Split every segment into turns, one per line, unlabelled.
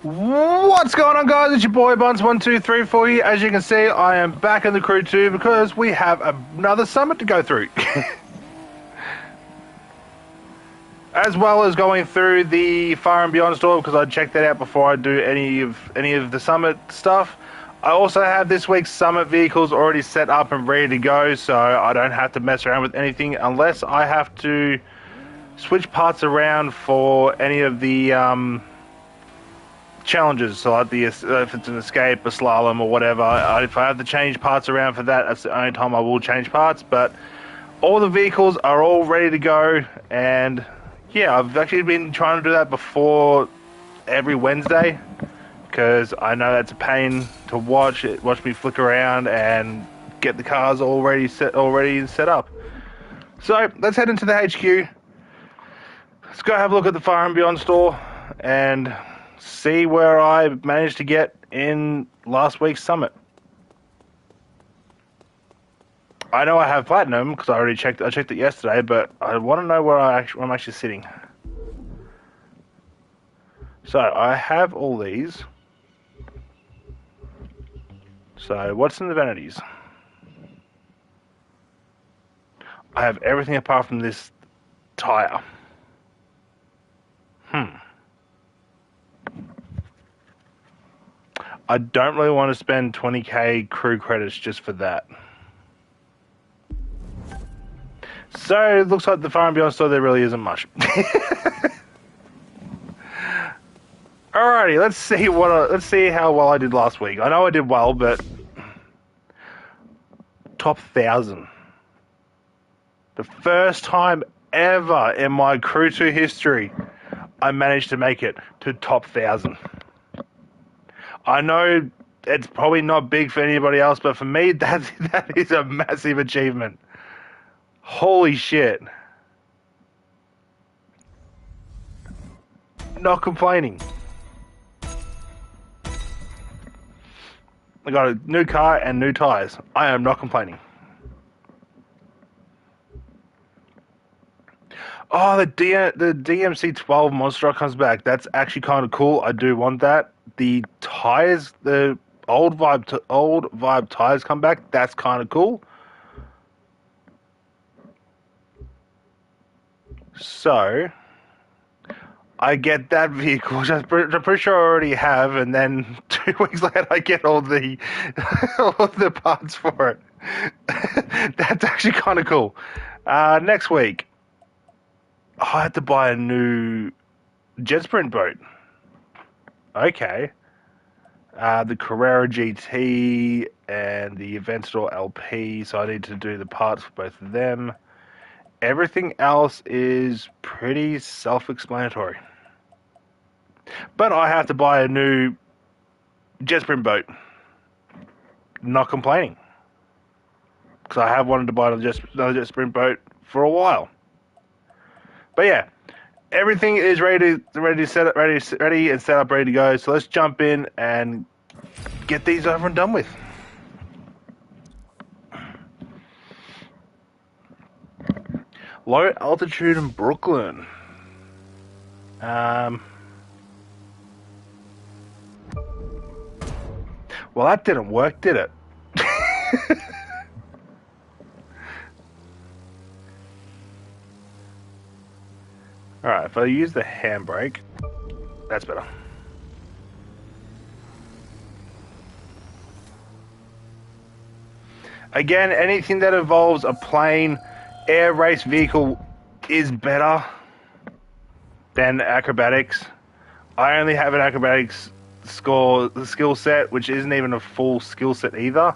What's going on, guys? It's your boy Buns1234 here. As you can see, I am back in the crew too because we have another summit to go through. As well as going through the Far and Beyond store because I checked that out before I do any of the summit stuff. I also have this week's summit vehicles already set up and ready to go, so I don't have to mess around with anything unless I have to switch parts around for any of the challenges, so like if it's an escape, a slalom, or whatever. If I have to change parts around for that, that's the only time I will change parts. But all the vehicles are all ready to go, and yeah, I've actually been trying to do that before every Wednesday because I know that's a pain to watch me flick around and get the cars already set up. So let's head into the HQ. Let's go have a look at the Far and Beyond store and see where I managed to get in last week's summit. I know I have platinum because I already checked. I checked it yesterday, but I want to know where I'm actually sitting. So I have all these. So what's in the vanities? I have everything apart from this tire. I don't really want to spend 20k crew credits just for that. So it looks like the Far and Beyond store there really isn't much. Alrighty, let's see how well I did last week. I know I did well, but top 1,000. The first time ever in my Crew 2 history, I managed to make it to top 1,000. I know it's probably not big for anybody else, but for me, that is a massive achievement. Holy shit. Not complaining. I got a new car and new tires. I am not complaining. Oh, the DMC-12 monster truck comes back. That's actually kind of cool. I do want that. The tires, the old vibe tires come back. That's kind of cool. So I get that vehicle, which I'm pretty sure I already have, and then 2 weeks later I get all the parts for it. That's actually kind of cool. Next week, I had to buy a new jet sprint boat. Okay. The Carrera GT and the Aventador LP, so I need to do the parts for both of them. Everything else is pretty self-explanatory. But I have to buy a new jet sprint boat. Not complaining. Because I have wanted to buy another jet sprint boat for a while. But yeah, everything is ready and set up, ready to go. So let's jump in and get these over and done with. Low altitude in Brooklyn. Well, that didn't work, did it? Alright, if I use the handbrake, that's better. Again, anything that involves a plane, air race vehicle is better than acrobatics. I only have an acrobatics skill set, which isn't even a full skill set either.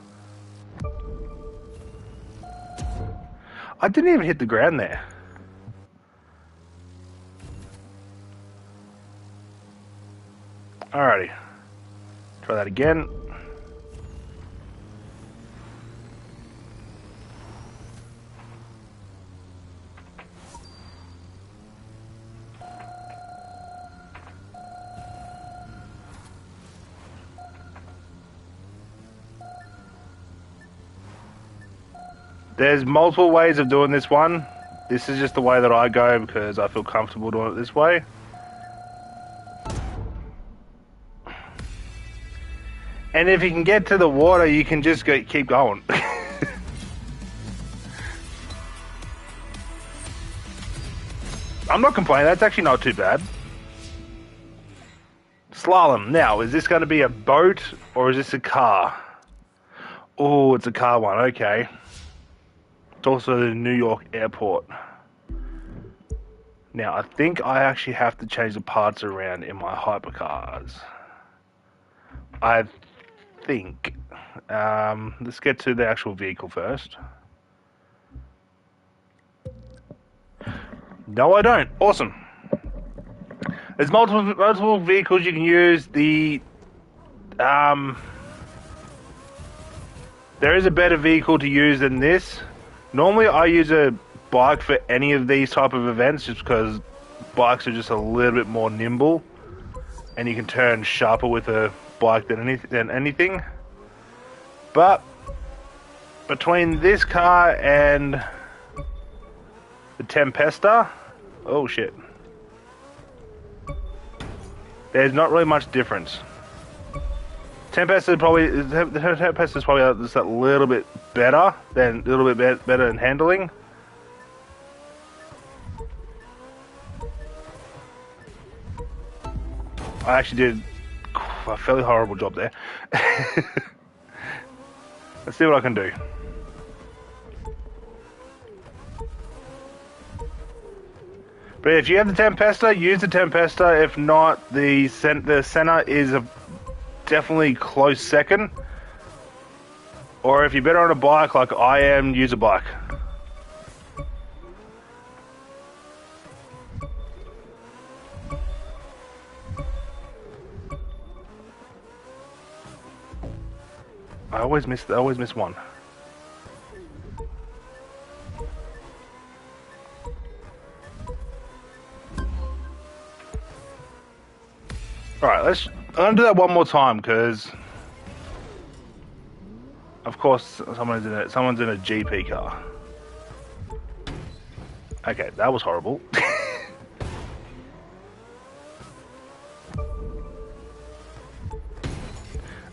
I didn't even hit the ground there. Alrighty. Try that again. There's multiple ways of doing this one. This is just the way that I go because I feel comfortable doing it this way. And if you can get to the water, you can just keep going. I'm not complaining. That's actually not too bad. Slalom. Now, is this going to be a boat or is this a car? Oh, it's a car one. Okay. It's also the New York airport. Now, I think I actually have to change the parts around in my hypercars. I think. Let's get to the actual vehicle first. No, I don't. Awesome. There's multiple vehicles you can use. There is a better vehicle to use than this. Normally, I use a bike for any of these type of events just because bikes are just a little bit more nimble and you can turn sharper with a bike than anything. But between this car and the Tempesta, oh shit, there's not really much difference. The Tempesta is probably just a little bit better better in handling. I actually did a fairly horrible job there. Let's see what I can do. But if you have the Tempesta, use the Tempesta. If not, the Senna is a definitely close second. Or if you're better on a bike like I am, use a bike. I always miss one. Alright, I'm gonna do that one more time because of course someone's in a GP car. Okay, that was horrible.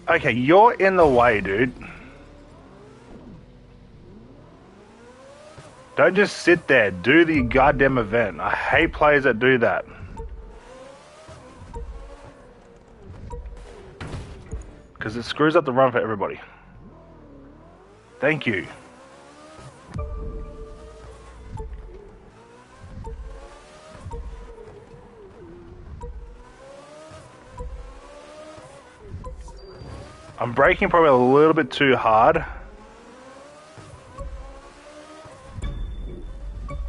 Okay, you're in the way, dude. Don't just sit there. Do the goddamn event. I hate players that do that. Because it screws up the run for everybody. Thank you. I'm braking probably a little bit too hard.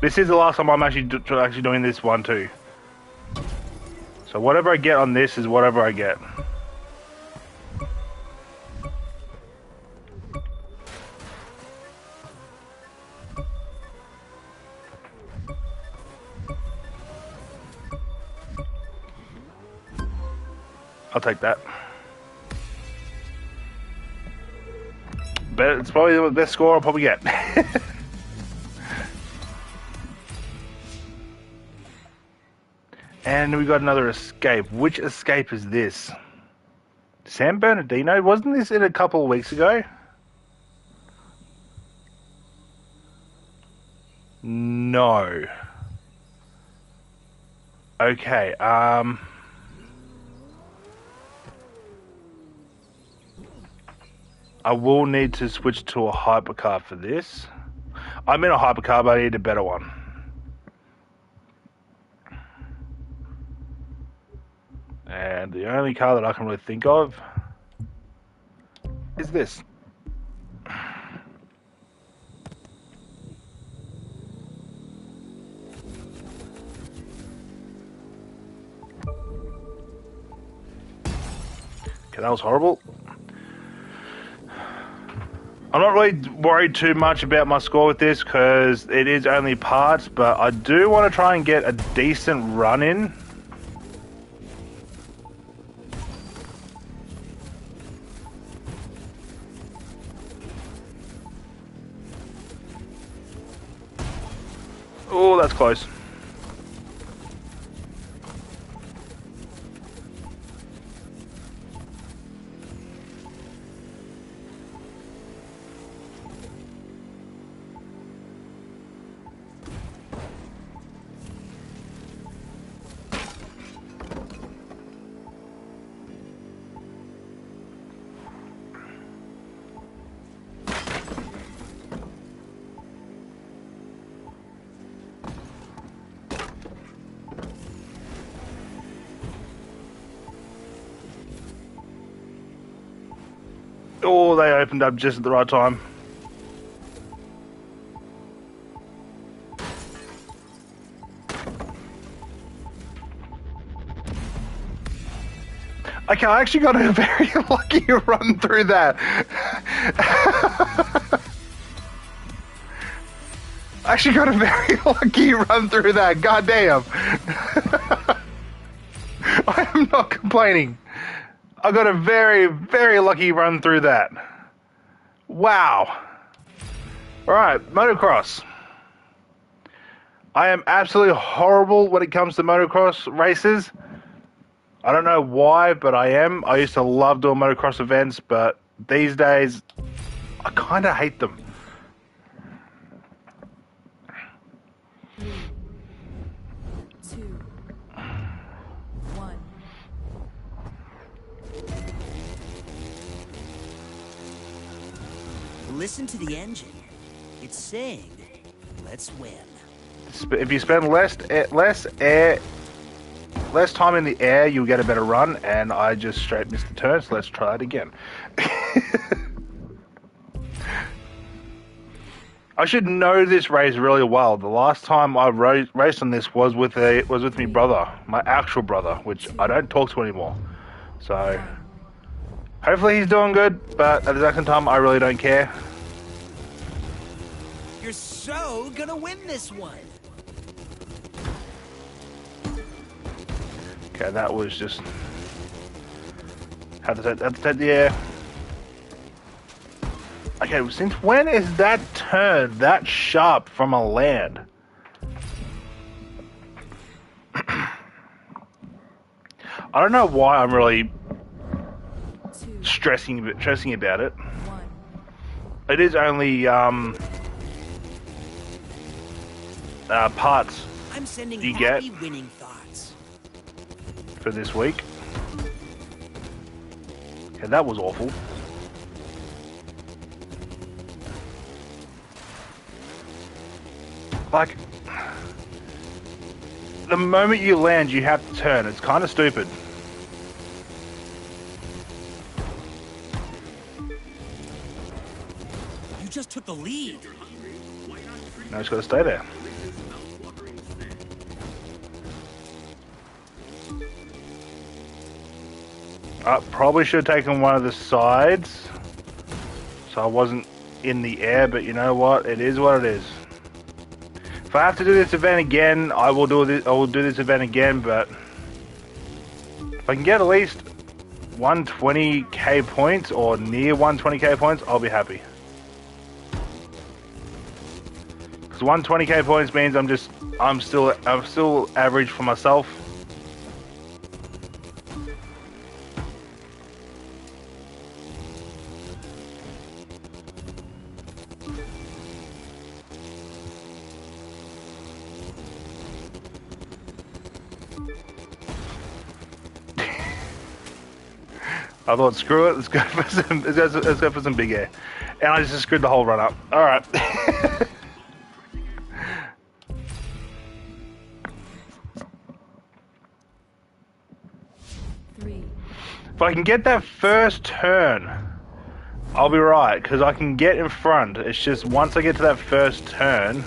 This is the last time I'm actually doing this one too. So whatever I get on this is whatever I get. I'll take that. But it's probably the best score I'll probably get. And we got another escape. Which escape is this? San Bernardino? Wasn't this in a couple of weeks ago? No. Okay, I will need to switch to a hypercar for this. I'm in a hypercar, but I need a better one. And the only car that I can really think of is this. Okay, that was horrible. I'm not really worried too much about my score with this because it is only parts, but I do want to try and get a decent run in. Oh, that's close. Oh, they opened up just at the right time. Okay, I actually got a very lucky run through that. I actually got a very lucky run through that. God damn. I am not complaining. I got a very, very lucky run through that. Wow. Alright, motocross. I am absolutely horrible when it comes to motocross races. I don't know why, but I am. I used to love doing motocross events, but these days, I kind of hate them.
3, 2, 1.
Listen to the engine. It's saying, let's win.
If you spend less time in the air, you'll get a better run, and I just straight missed the turn, so let's try it again. I should know this race really well. The last time I raced on this was with my brother, my actual brother, which I don't talk to anymore. So hopefully he's doing good, but at the second time I really don't care.
You're so gonna win this one.
Okay, that was just had to take the air. Okay, since when is that turn that sharp from a land? I don't know why I'm really
2,
stressing about it.
1.
It is only parts
I'm sending
You
happy
get-
winning thoughts.
for this week. Okay, that was awful. Like, the moment you land, you have to turn. It's kind of stupid.
You just took the lead.
Now it's got to stay there. I probably should have taken one of the sides, so I wasn't in the air. But you know what? It is what it is. If I have to do this event again, I will do this. I will do this event again. But if I can get at least 120k points or near 120k points, I'll be happy. Because 120k points means I'm still average for myself. I thought, screw it, let's go for some big air. And I just screwed the whole run up. Alright. If I can get that first turn, I'll be right, because I can get in front. It's just once I get to that first turn,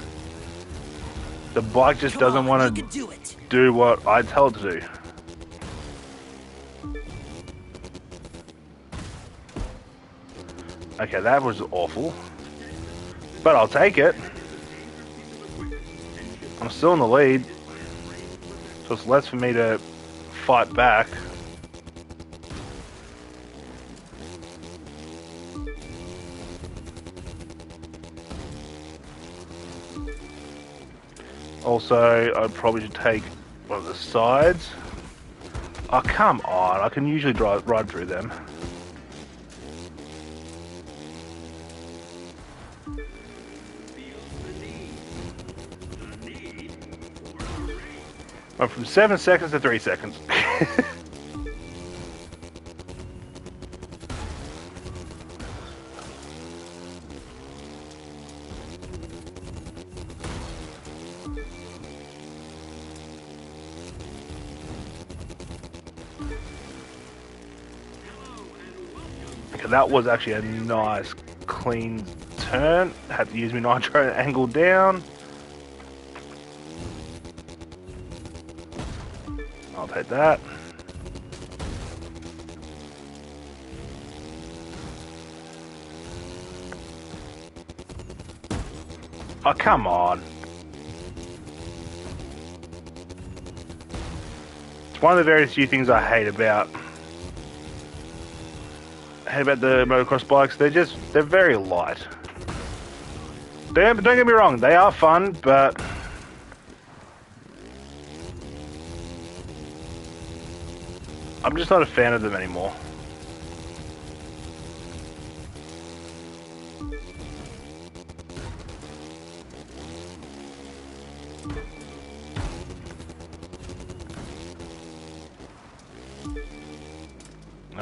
the bike just
Come
doesn't
on,
want
you
to
can do it.
do what I tell it to do. Okay, that was awful. But I'll take it. I'm still in the lead. So it's less for me to fight back. Also, I probably should take one of the sides. Oh, come on. I can usually ride through them. Went from 7 seconds to 3 seconds. Okay, that was actually a nice, clean turn. Had to use my nitro angle down. I'll take that. Oh, come on. It's one of the very few things I hate about the motocross bikes. They're very light. Don't get me wrong, they are fun, but I'm just not a fan of them anymore.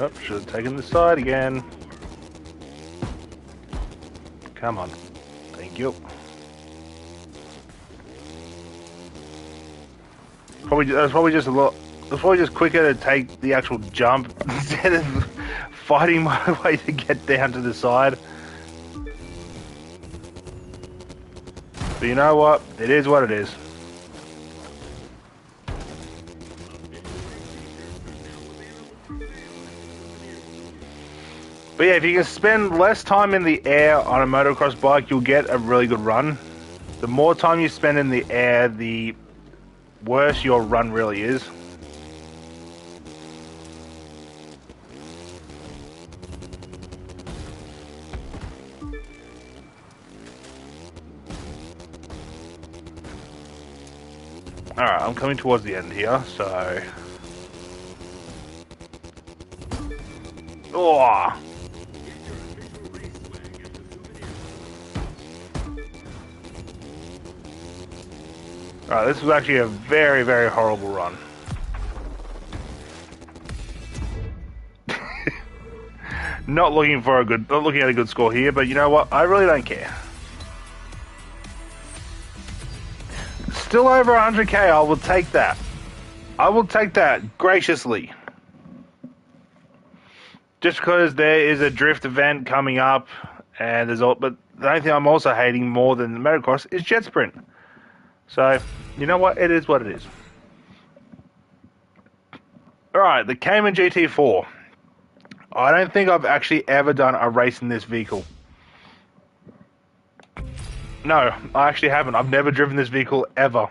Oh, should have taken the side again. Come on. Thank you. That's probably just a lot. It's probably just quicker to take the actual jump instead of fighting my way to get down to the side. But you know what? It is what it is. But yeah, if you can spend less time in the air on a motocross bike, you'll get a really good run. The more time you spend in the air, the worse your run really is. Alright, I'm coming towards the end here, so... Oh! Alright, this was actually a very, very horrible run. Not looking at a good score here, but you know what? I really don't care. Still over 100k, I will take that. I will take that graciously. Just because there is a drift event coming up, and but the only thing I'm also hating more than the motocross is jet sprint. So, you know what? It is what it is. Alright, the Cayman GT4. I don't think I've actually ever done a race in this vehicle. No, I actually haven't. I've never driven this vehicle ever.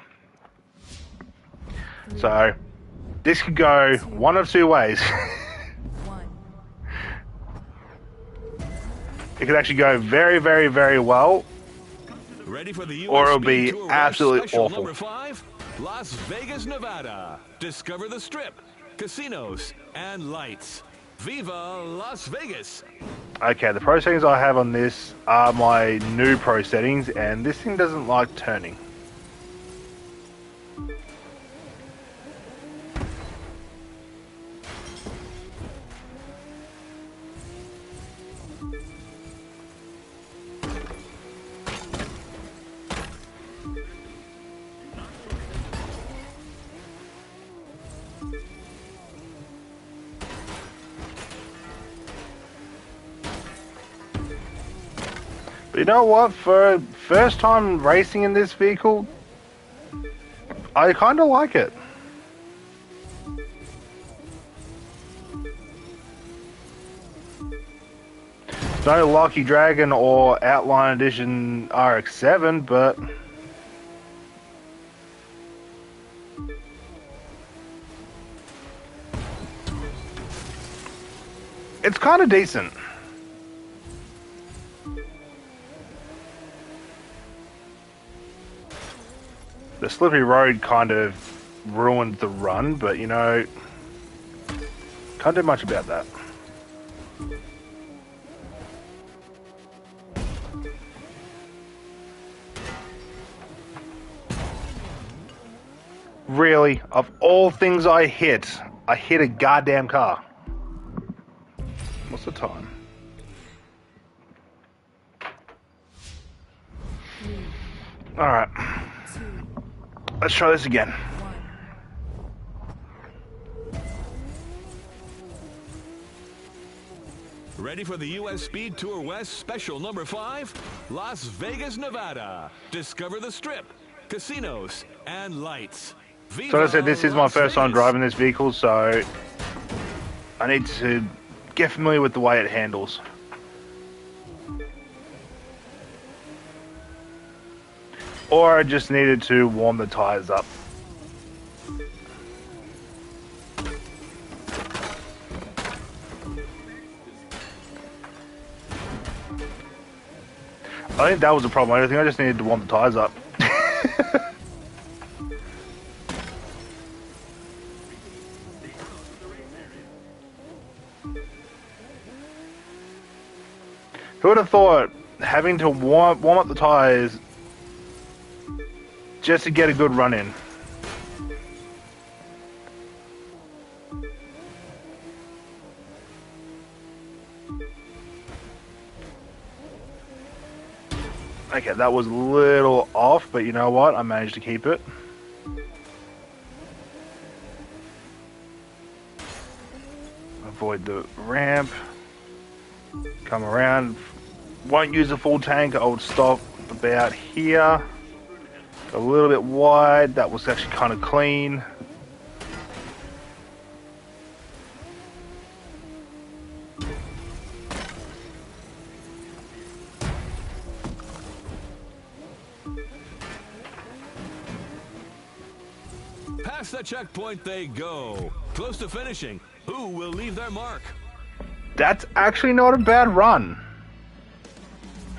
So, this could go one of two ways. It could actually go very, very, very well.
Ready for the
or it'll be
Tour
absolutely
Special
awful.
Number 5, Las Vegas, Nevada. Discover the Strip, casinos, and lights. Viva Las Vegas!
Okay, the pro settings I have on this are my new pro settings, and this thing doesn't like turning. But you know what? For first time racing in this vehicle, I kind of like it. No Lucky Dragon or Outline Edition RX-7, but it's kind of decent. The slippery road kind of ruined the run, but you know, can't do much about that. Really, of all things I hit a goddamn car. What's the time? Alright. Let's try this again.
Ready for the U.S. Speed Tour West Special number 5? Las Vegas, Nevada. Discover the Strip, casinos, and lights. Viva
So as I said, this is my
Las
first time
Vegas.
driving this vehicle, so I need to get familiar with the way it handles. Or I just needed to warm the tires up. I think that was the problem. I think I just needed to warm the tires up. Who would have thought having to warm up the tires just to get a good run in? Okay, that was a little off, but you know what? I managed to keep it. Avoid the ramp. Come around. Won't use the full tank. I would stop about here. A little bit wide. That was actually kind of clean.
Past the checkpoint they go. Close to finishing. Who will leave their mark?
That's actually not a bad run.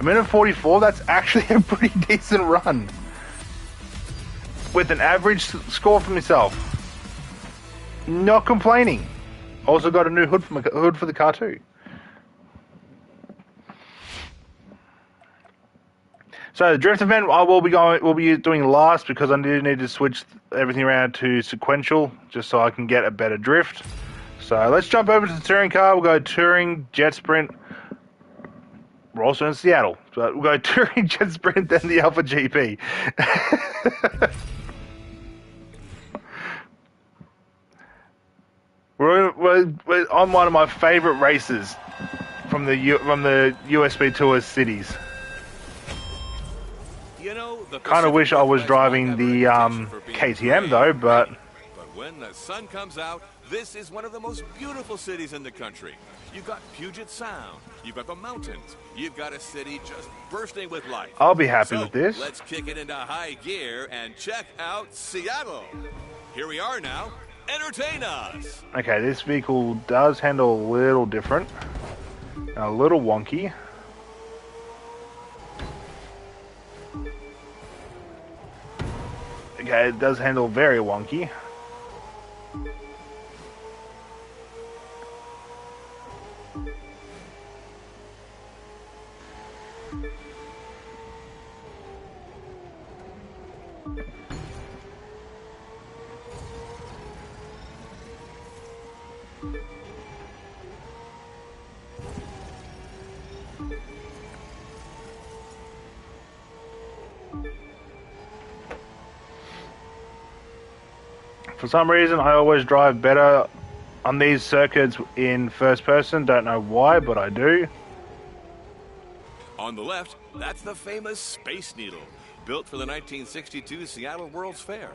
A minute 44, that's actually a pretty decent run. With an average score for myself. Not complaining. Also got a new hood for the car too. So the drift event I will be doing last because I do need to switch everything around to sequential just so I can get a better drift. So let's jump over to the touring car. We'll go touring, jet sprint. We're also in Seattle. So we'll go touring, jet sprint, then the Alpha GP. we're on one of my favorite races from the USB Tour cities.
You know, the
Kind of wish I was driving the KTM though, but
when the sun comes out, this is one of the most beautiful cities in the country. You've got Puget Sound, you've got the mountains, you've got a city just bursting with life.
I'll be happy with this.
Let's kick it into high gear and check out Seattle. Here we are now. Entertain us.
Okay, this vehicle does handle a little different, a little wonky. Okay, it does handle very wonky. For some reason, I always drive better on these circuits in first person. Don't know why, but I do.
On the left, that's the famous Space Needle, built for the 1962 Seattle World's Fair.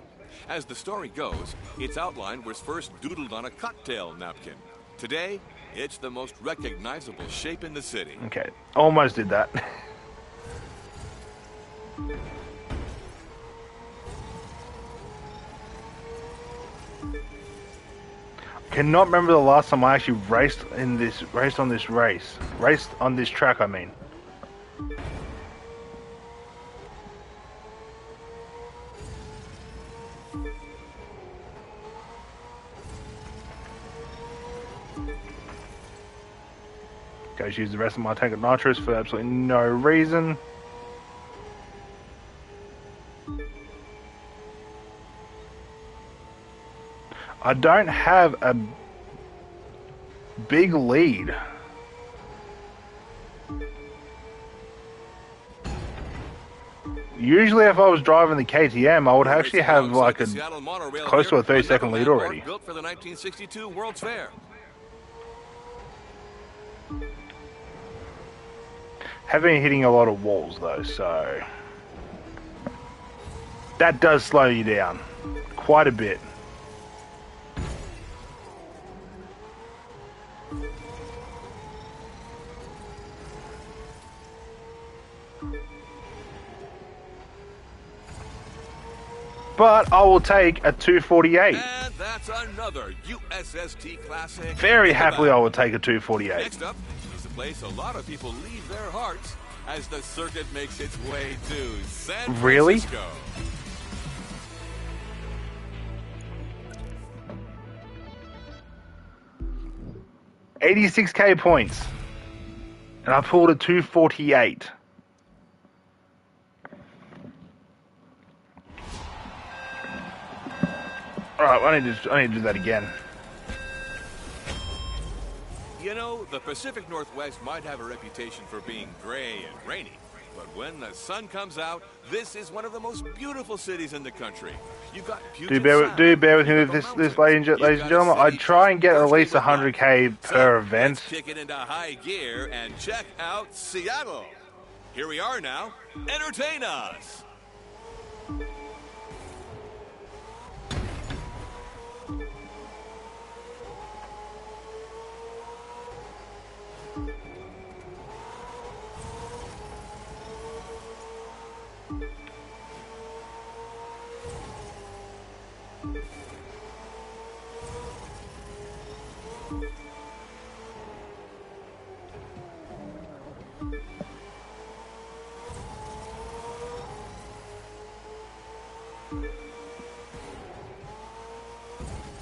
As the story goes, its outline was first doodled on a cocktail napkin. Today, it's the most recognizable shape in the city.
Okay, almost did that. Cannot remember the last time I actually raced on this track, I mean. Go use the rest of my tank of nitrous for absolutely no reason. I don't have a big lead. Usually if I was driving the KTM, I would actually have like a close to a 30-second lead already.
Built for the 1962 World's Fair.
Have been hitting a lot of walls though, so that does slow you down quite a bit. But I will take a 248.
And that's another USST classic.
Very happily I will take a 248.
Next up is a place a lot of people leave their hearts as the circuit makes its way to San
Really?
Francisco.
$86K points. And I pulled a 248. Alright, I need to do that again.
You know, the Pacific Northwest might have a reputation for being gray and rainy, but when the sun comes out, this is one of the most beautiful cities in the country. You've got
Do bear with me with this, ladies and gentlemen. I try and get at least 100K per event.
Let's kick it into high gear and check out Seattle. Here we are now. Entertain us.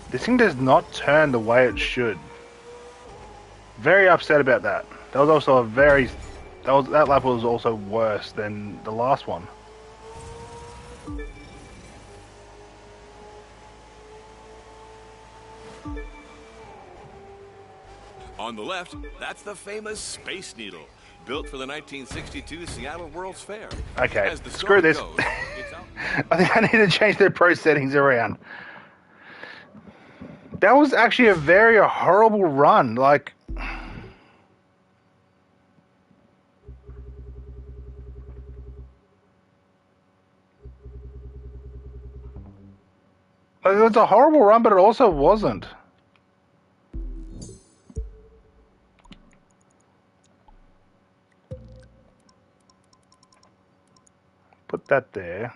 This thing does not turn the way it should. Very upset about that. That was also a very... That lap was also worse than the last one.
On the left, that's the famous Space Needle, built for the 1962 Seattle World's Fair.
Okay,
As the
screw
story
this.
goes, it's out-
I think I need to change the pro settings around. That was actually a very horrible run. Like... It was a horrible run, but it also wasn't. Put that there.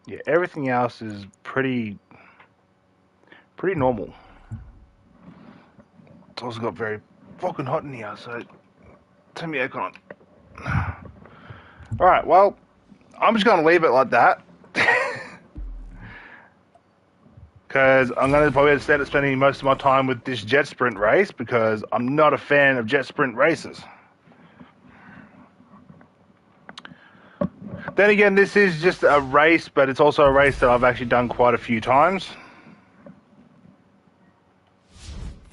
Yeah, everything else is pretty normal. It's also got very fucking hot in here, so turn the aircon on. Alright, well, I'm just going to leave it like that. Because I'm going to probably instead of spending most of my time with this jet sprint race, because I'm not a fan of jet sprint races. Then again, this is just a race, but it's also a race that I've actually done quite a few times.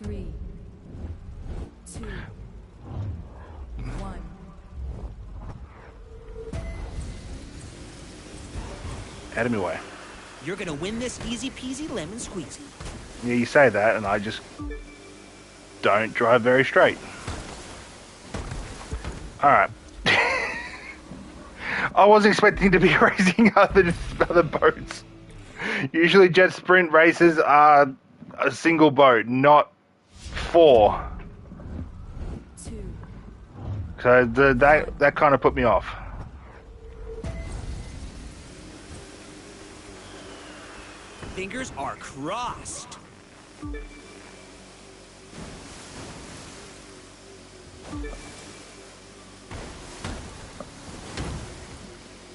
3, 2, 1.
Out of my way.
You're gonna win this easy peasy lemon squeezy.
Yeah, you say that, and I just don't drive very straight. Alright. I was expecting to be racing other boats. Usually jet sprint races are a single boat, not 4.
2,
So that kind of put me off.
Fingers are crossed.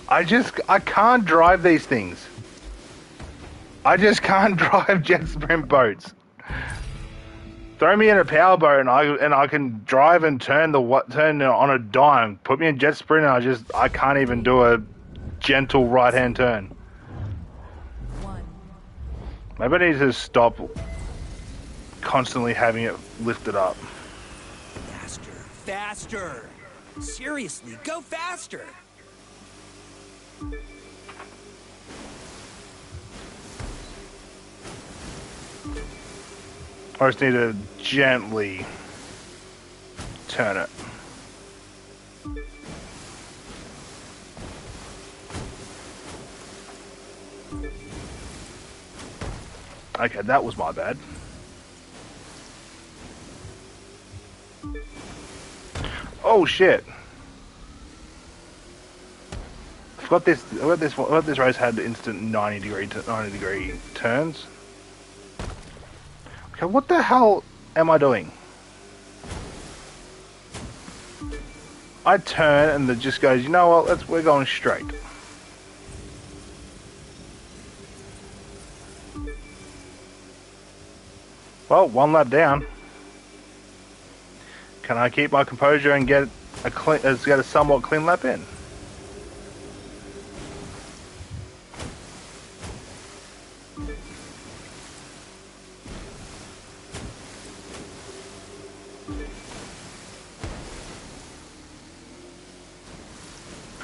I can't drive these things. I just can't drive jet sprint boats. Throw me in a power boat and I can drive and turn on a dime. Put me in jet sprint and I can't even do a gentle right hand turn.
1.
Maybe I need to stop constantly having it lifted up.
Faster, faster. Seriously, go faster.
I just need to gently turn it. Okay, that was my bad. Oh shit! I forgot this race had instant 90 degree turns. Okay, what the hell am I doing? I turn and it just goes, you know what? We're going straight. Well, one lap down. Can I keep my composure and get a somewhat clean lap in?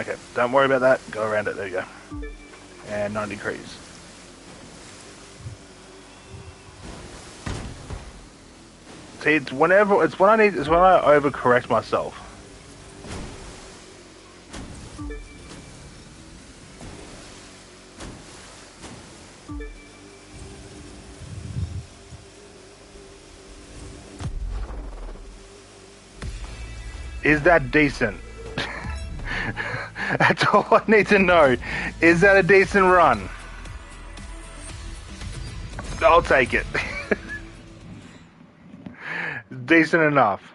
Okay, don't worry about that. Go around it. There you go. And 90 degrees. See, it's when I overcorrect myself. Is that decent? That's all I need to know. Is that a decent run? I'll take it. Decent enough.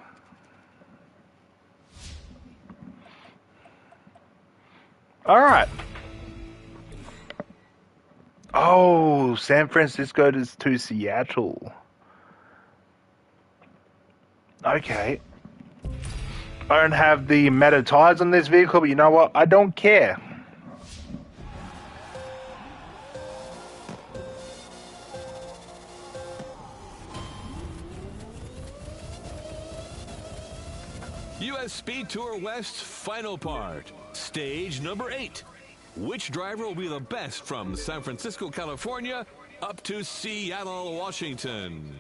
Alright. Oh, San Francisco to Seattle. Okay. I don't have the meta tires on this vehicle, but you know what? I don't care.
US Speed Tour West's final part, stage number 8. Which driver will be the best from San Francisco, California, up to Seattle, Washington?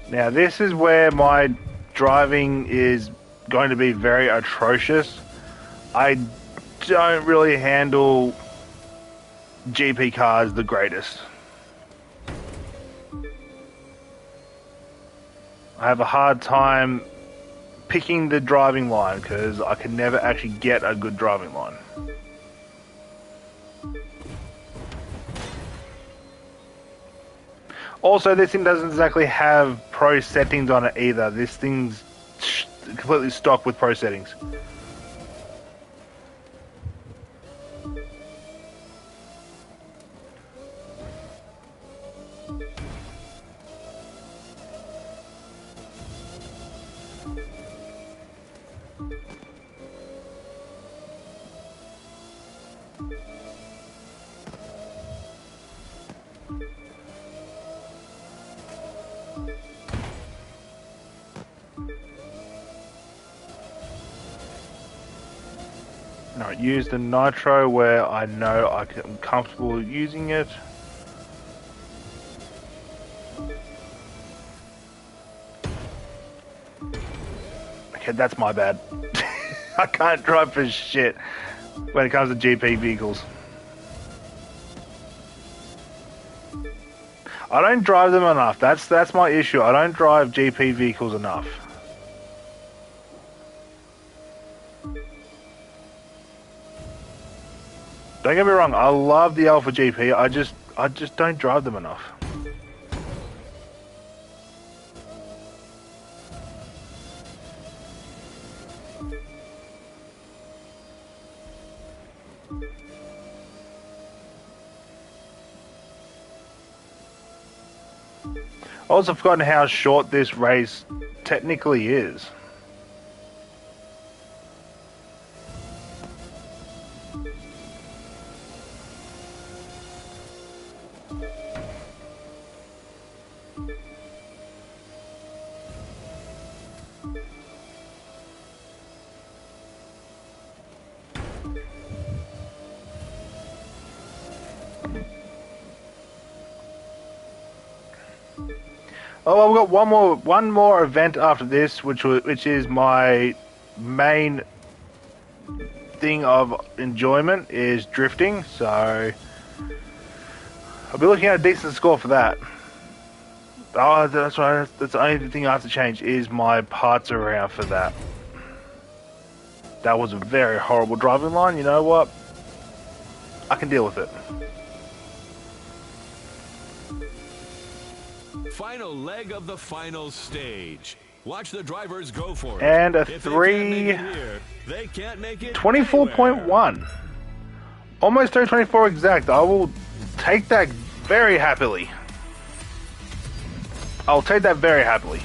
Now this is where my driving is going to be very atrocious. I don't really handle GP cars the greatest. I have a hard time picking the driving line because I can never actually get a good driving line. Also, this thing doesn't exactly have pro settings on it either. This thing's completely stock with pro settings. Alright, use the nitro where I know I'm comfortable using it. Okay, that's my bad. I can't drive for shit when it comes to GP vehicles. I don't drive them enough. That's my issue. I don't drive GP vehicles enough. Don't get me wrong, I love the Alpha GP, I just don't drive them enough. I also forgotten how short this race technically is. Oh, I've got one more event after this, which is my main thing of enjoyment is drifting. So I'll be looking at a decent score for that. Oh, that's right. That's the only thing I have to change is my parts around for that. That was a very horrible driving line. You know what? I can deal with it.
Final leg of the final stage. Watch the drivers go for it.
And a
If they can't make it
3...
here, they can't make it
24.1. Almost 324 exact. I will take that very happily. I'll take that very happily.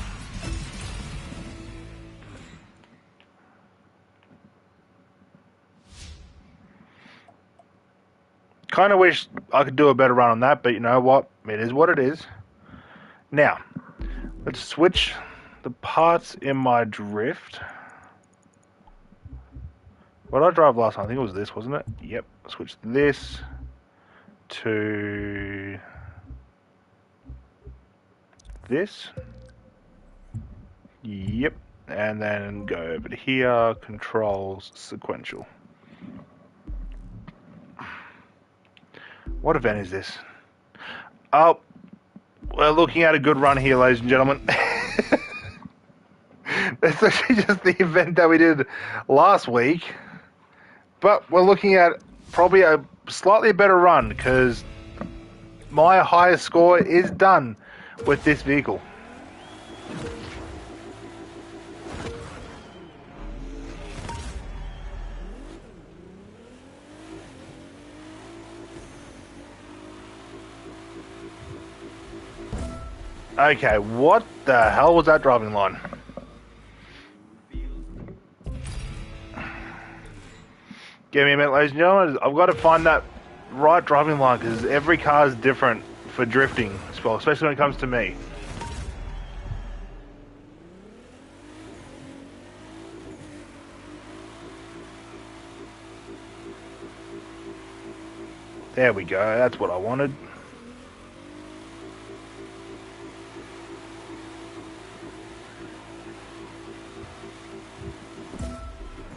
Kind of wish I could do a better run on that, but you know what? It is what it is. Now, let's switch the parts in my drift. What did I drive last time? I think it was this, wasn't it? Yep. Switch this to this. Yep. And then go over to here, controls sequential. What event is this? Oh, we're looking at a good run here, ladies and gentlemen. That's actually just the event that we did last week. But we're looking at probably a slightly better run because my highest score is done with this vehicle. Okay, what the hell was that driving line? Give me a minute, ladies and gentlemen. I've got to find that right driving line because every car is different for drifting, especially when it comes to me. There we go. That's what I wanted.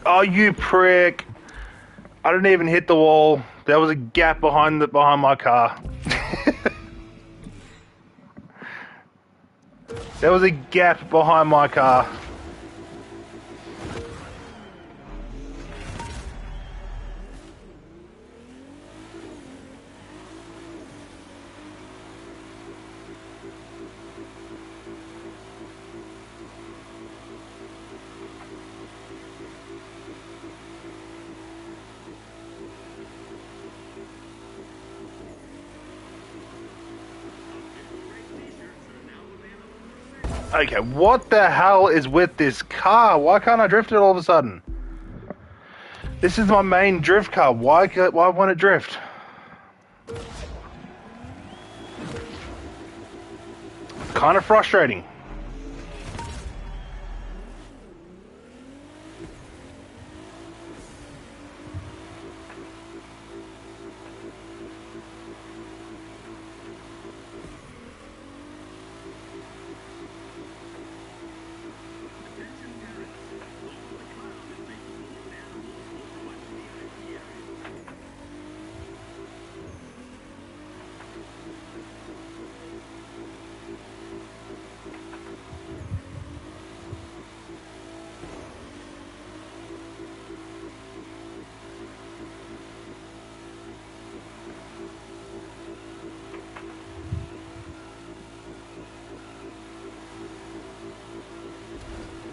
Oh, you prick! I didn't even hit the wall. There was a gap behind my car. There was a gap behind my car. Okay, what the hell is with this car? Why can't I drift it all of a sudden? This is my main drift car. Why won't it drift? Kind of frustrating.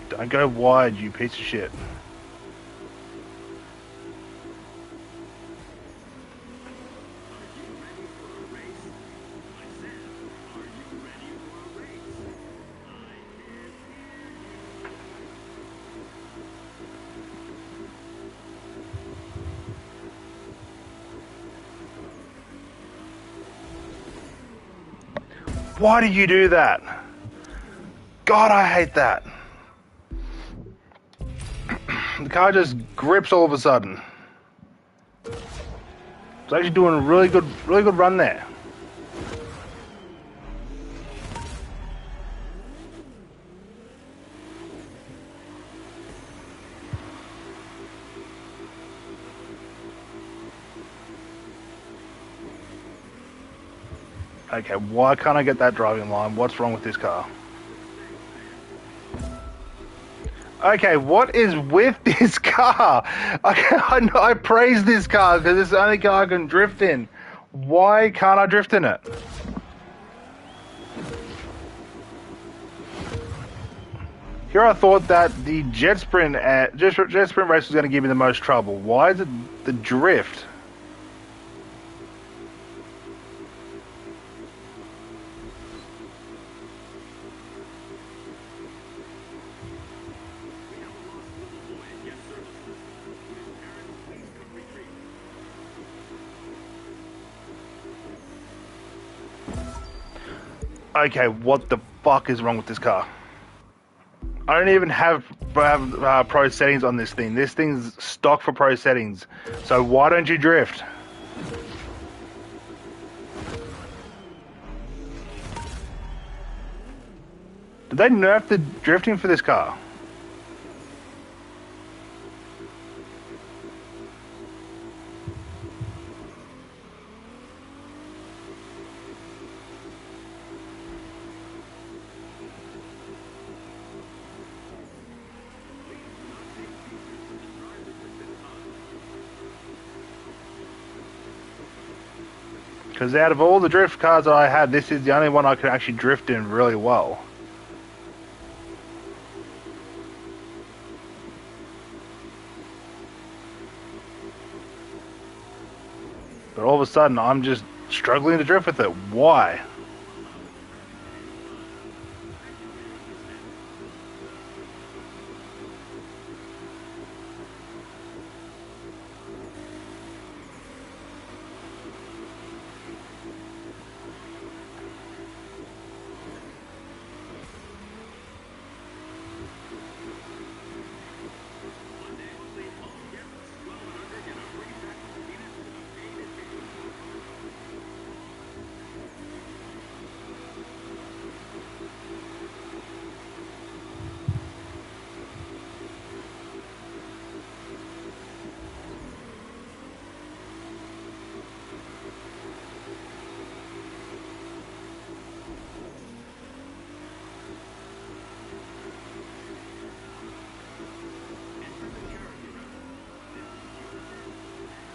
Don't go wide, you piece of shit. Why do you do that? God, I hate that. The car just grips all of a sudden. It's actually doing a really good run there. Okay, why can't I get that driving line? What's wrong with this car? Okay, what is with this car? I praise this car because it's the only car I can drift in. Why can't I drift in it? Here I thought that the jet sprint race was going to give me the most trouble. Why is it the drift? Okay, what the fuck is wrong with this car? I don't even have pro settings on this thing. This thing's stock for pro settings. So why don't you drift? Did they nerf the drifting for this car? Because out of all the drift cars that I had, this is the only one I can actually drift in really well. But all of a sudden, I'm just struggling to drift with it. Why?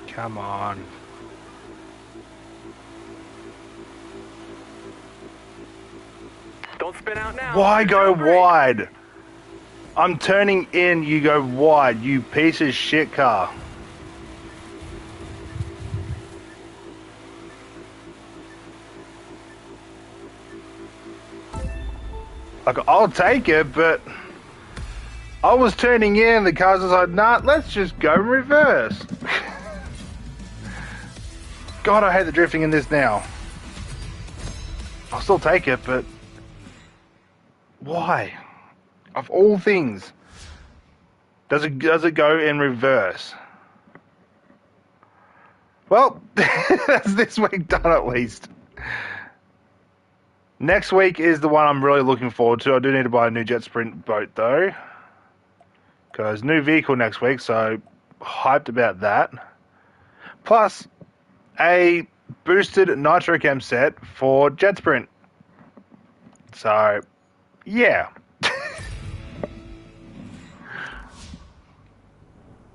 Come on.
Don't spin out now.
Why go wide? I'm turning in, you go wide, you piece of shit car. Like, I'll take it, but I was turning in, the cars was like, nah, let's just go reverse. God, I hate the drifting in this now. I'll still take it, but why? Of all things, does it go in reverse? Well, that's this week done at least. Next week is the one I'm really looking forward to. I do need to buy a new Jet Sprint boat though, because new vehicle next week, so hyped about that. Plus, a boosted Nitro Chem set for Jet Sprint. So, yeah.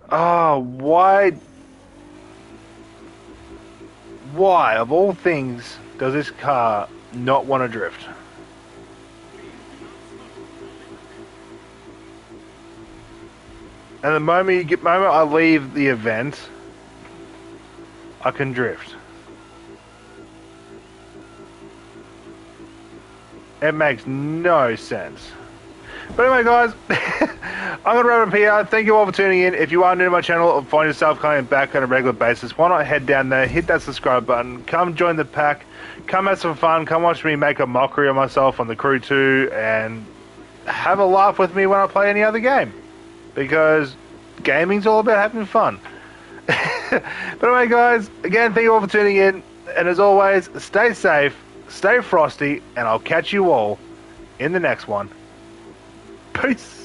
Oh, why? Why, of all things, does this car not want to drift? And the moment I leave the event, I can drift. It makes no sense. But anyway, guys, I'm going to wrap up here. Thank you all for tuning in. If you are new to my channel or find yourself coming back on a regular basis, why not head down there, hit that subscribe button, come join the pack, come have some fun, come watch me make a mockery of myself on the Crew 2, and have a laugh with me when I play any other game. Because gaming's all about having fun. But anyway, guys, again, thank you all for tuning in. And as always, stay safe, stay frosty, and I'll catch you all in the next one. Peace.